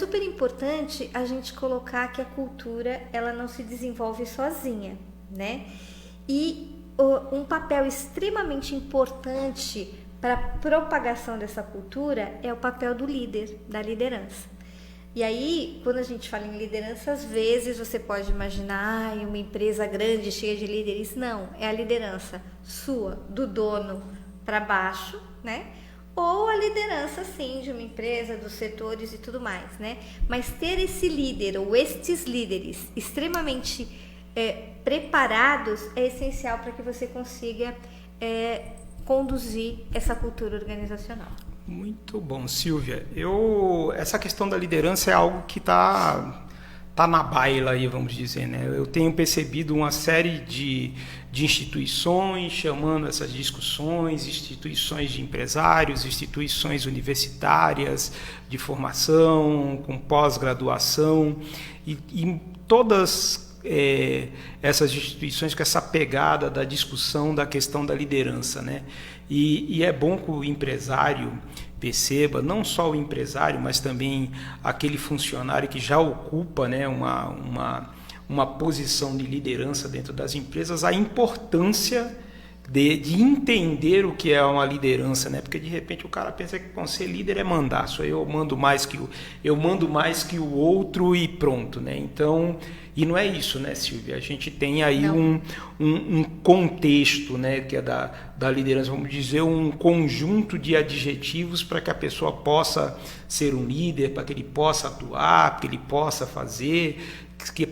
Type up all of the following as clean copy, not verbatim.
super importante a gente colocar que a cultura, ela não se desenvolve sozinha, né? E um papel extremamente importante para a propagação dessa cultura é o papel do líder, da liderança. E aí, quando a gente fala em liderança, às vezes você pode imaginar uma empresa grande, cheia de líderes. Não, é a liderança sua, do dono para baixo, né? Ou a liderança, sim, de uma empresa, dos setores e tudo mais, né? Mas ter esse líder ou estes líderes extremamente preparados é essencial para que você consiga conduzir essa cultura organizacional. Muito bom, Silvia. Essa questão da liderança é algo que tá na baila aí, vamos dizer, né? Eu tenho percebido uma série de instituições chamando essas discussões, instituições de empresários, instituições universitárias de formação, com pós-graduação, e todas essas instituições com essa pegada da discussão da questão da liderança, né? E é bom que o empresário perceba, não só o empresário, mas também aquele funcionário que já ocupa, né, uma posição de liderança dentro das empresas, a importância de entender o que é uma liderança, né? Porque de repente o cara pensa que ser líder é mandar, só eu mando mais que o outro e pronto, né? Então, e não é isso, né, Silvia? A gente tem aí um contexto, né, que é da liderança, vamos dizer, um conjunto de adjetivos para que a pessoa possa ser um líder, para que ele possa atuar, para que ele possa fazer,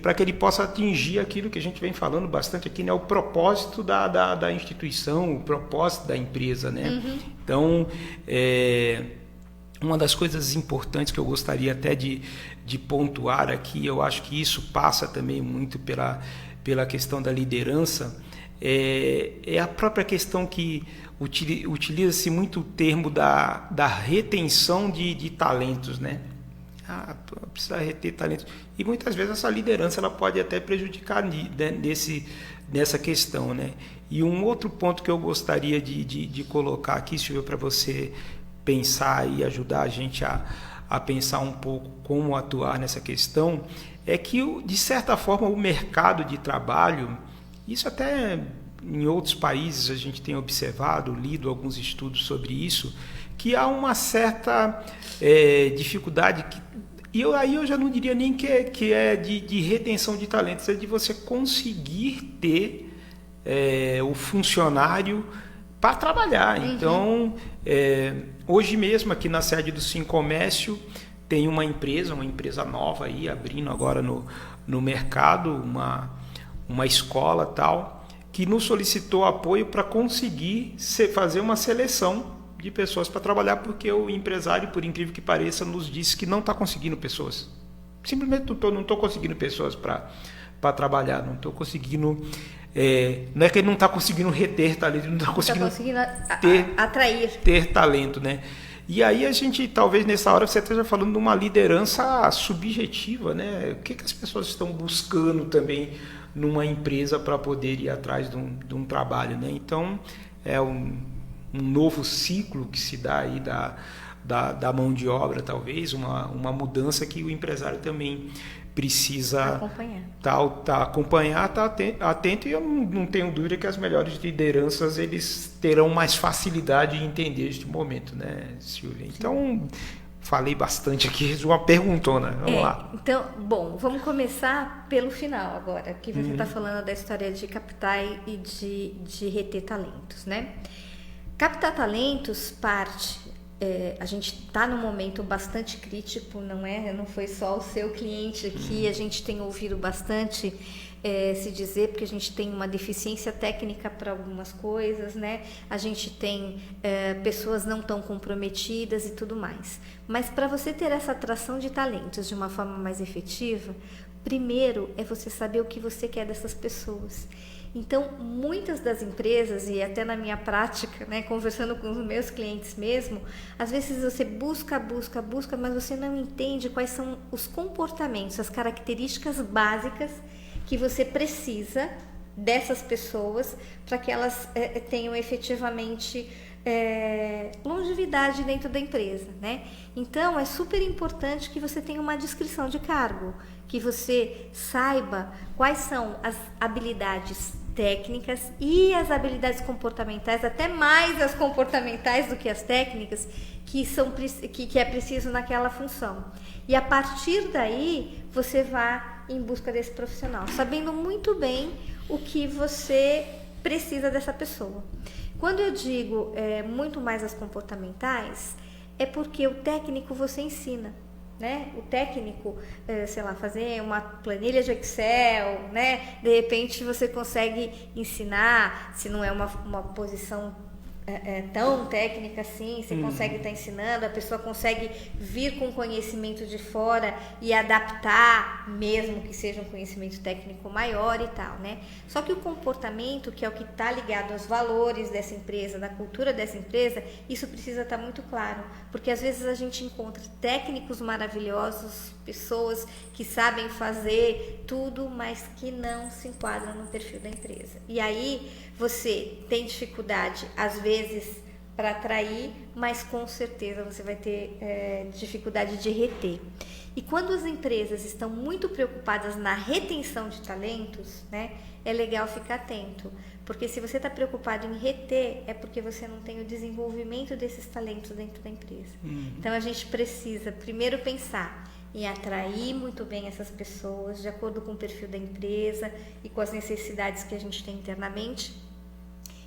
para que ele possa atingir aquilo que a gente vem falando bastante aqui, né, o propósito da instituição, o propósito da empresa, né? Uhum. Então, uma das coisas importantes que eu gostaria até de pontuar aqui, eu acho que isso passa também muito pela questão da liderança, é a própria questão que utiliza-se muito o termo da retenção de talentos, né? Precisa reter talentos. E muitas vezes essa liderança ela pode até prejudicar nessa questão, né? E um outro ponto que eu gostaria de colocar aqui, Silvia, para você pensar e ajudar a gente a pensar um pouco como atuar nessa questão, é que, de certa forma, o mercado de trabalho, isso até em outros países a gente tem observado, lido alguns estudos sobre isso, que há uma certa dificuldade, aí eu já não diria nem que é de retenção de talentos, é de você conseguir ter o funcionário para trabalhar. Uhum. Então, hoje mesmo aqui na sede do Sincomércio tem uma empresa nova aí, abrindo agora no mercado, uma escola tal, que nos solicitou apoio para conseguir fazer uma seleção de pessoas para trabalhar, porque o empresário, por incrível que pareça, nos disse que não está conseguindo pessoas. Simplesmente não estou conseguindo pessoas para trabalhar, não estou conseguindo... não é que ele não está conseguindo reter talento, ele não está conseguindo atrair. Ter talento, né? E aí a gente, talvez nessa hora, você esteja falando de uma liderança subjetiva, né? O que as pessoas estão buscando também numa empresa para poder ir atrás de um trabalho, né? Então, é um novo ciclo que se dá aí da mão de obra, talvez, uma mudança que o empresário também precisa acompanhar, tá atento, e eu não tenho dúvida que as melhores lideranças eles terão mais facilidade em entender este momento, né, Silvia? Então, falei bastante aqui, uma perguntona, vamos lá. Então, bom, vamos começar pelo final agora, que você está falando da história de captar e de reter talentos, né? Captar talentos a gente está num momento bastante crítico, não foi só o seu cliente aqui, a gente tem ouvido bastante se dizer, porque a gente tem uma deficiência técnica para algumas coisas, né? A gente tem pessoas não tão comprometidas e tudo mais. Mas para você ter essa atração de talentos de uma forma mais efetiva, primeiro é você saber o que você quer dessas pessoas. Então, muitas das empresas, e até na minha prática, né, conversando com os meus clientes mesmo, às vezes você busca, mas você não entende quais são os comportamentos, as características básicas que você precisa dessas pessoas para que elas tenham efetivamente longevidade dentro da empresa, né? Então, é super importante que você tenha uma descrição de cargo, que você saiba quais são as habilidades técnicas e as habilidades comportamentais, até mais as comportamentais do que as técnicas, que é preciso naquela função. E a partir daí, você vá em busca desse profissional, sabendo muito bem o que você precisa dessa pessoa. Quando eu digo muito mais as comportamentais, é porque o técnico você ensina, né? O técnico, sei lá, fazer uma planilha de Excel, né? De repente você consegue ensinar, se não é uma posição tão técnica assim, você consegue estar ensinando, a pessoa consegue vir com conhecimento de fora e adaptar, mesmo que seja um conhecimento técnico maior e tal, né? Só que o comportamento, que é o que está ligado aos valores dessa empresa, da cultura dessa empresa, isso precisa estar muito claro, porque às vezes a gente encontra técnicos maravilhosos, pessoas que sabem fazer tudo, mas que não se enquadram no perfil da empresa. E aí você tem dificuldade, às vezes, para atrair, mas com certeza você vai ter dificuldade de reter. E quando as empresas estão muito preocupadas na retenção de talentos, né, é legal ficar atento, porque se você está preocupado em reter, é porque você não tem o desenvolvimento desses talentos dentro da empresa. Então a gente precisa primeiro pensar em atrair muito bem essas pessoas, de acordo com o perfil da empresa e com as necessidades que a gente tem internamente,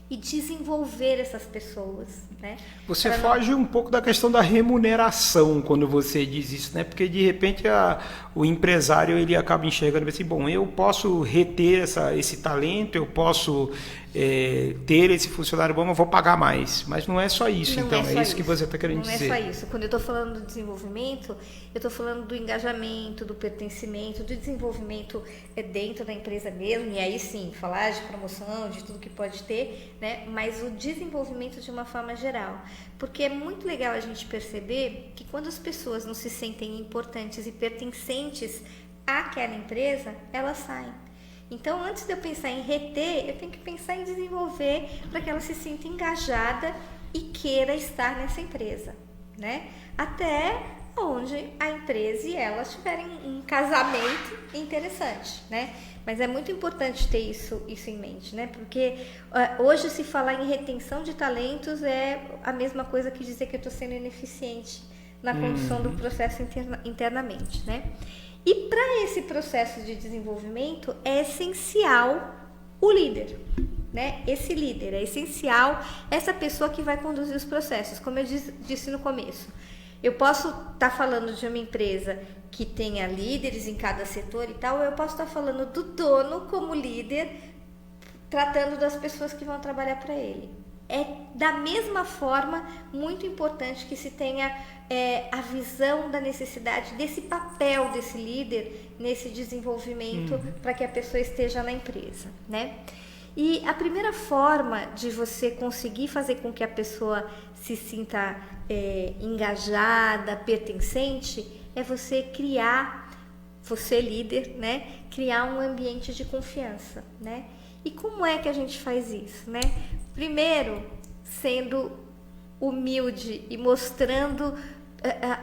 e desenvolver essas pessoas, né? Você foge um pouco da questão da remuneração quando você diz isso, né? Porque de repente o empresário ele acaba enxergando assim, bom, eu posso reter esse talento, eu posso ter esse funcionário bom, eu vou pagar mais. Mas não é só isso, não então, é só isso que você está querendo dizer. Não é só isso. Quando eu estou falando do desenvolvimento, eu estou falando do engajamento, do pertencimento, do desenvolvimento dentro da empresa mesmo, e aí sim, falar de promoção, de tudo que pode ter, né? Mas o desenvolvimento de uma forma geral. Porque é muito legal a gente perceber que quando as pessoas não se sentem importantes e pertencentes àquela empresa, elas saem. Então, antes de eu pensar em reter, eu tenho que pensar em desenvolver para que ela se sinta engajada e queira estar nessa empresa, né? Até onde a empresa e elas tiverem um casamento interessante, né? Mas é muito importante ter isso em mente, né? Porque hoje se falar em retenção de talentos é a mesma coisa que dizer que eu estou sendo ineficiente na condução do processo internamente, né? E para esse processo de desenvolvimento é essencial o líder, né? Esse líder é essencial, essa pessoa que vai conduzir os processos, como eu disse no começo. Eu posso estar falando de uma empresa que tenha líderes em cada setor e tal, ou eu posso estar falando do dono como líder, tratando das pessoas que vão trabalhar para ele. É da mesma forma muito importante que se tenha a visão da necessidade desse papel desse líder nesse desenvolvimento para que a pessoa esteja na empresa, né? E a primeira forma de você conseguir fazer com que a pessoa se sinta engajada, pertencente, é você líder, né? Criar um ambiente de confiança, né? E como é que a gente faz isso, né? Primeiro, sendo humilde e mostrando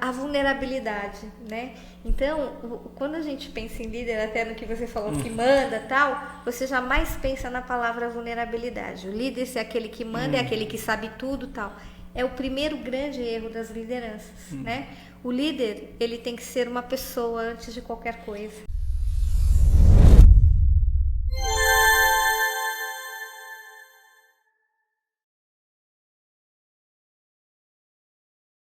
a vulnerabilidade, né? Então, quando a gente pensa em líder, até no que você falou, que manda, tal, você jamais pensa na palavra vulnerabilidade. O líder, se é aquele que manda, é aquele que sabe tudo, tal. É o primeiro grande erro das lideranças, né? O líder, ele tem que ser uma pessoa antes de qualquer coisa.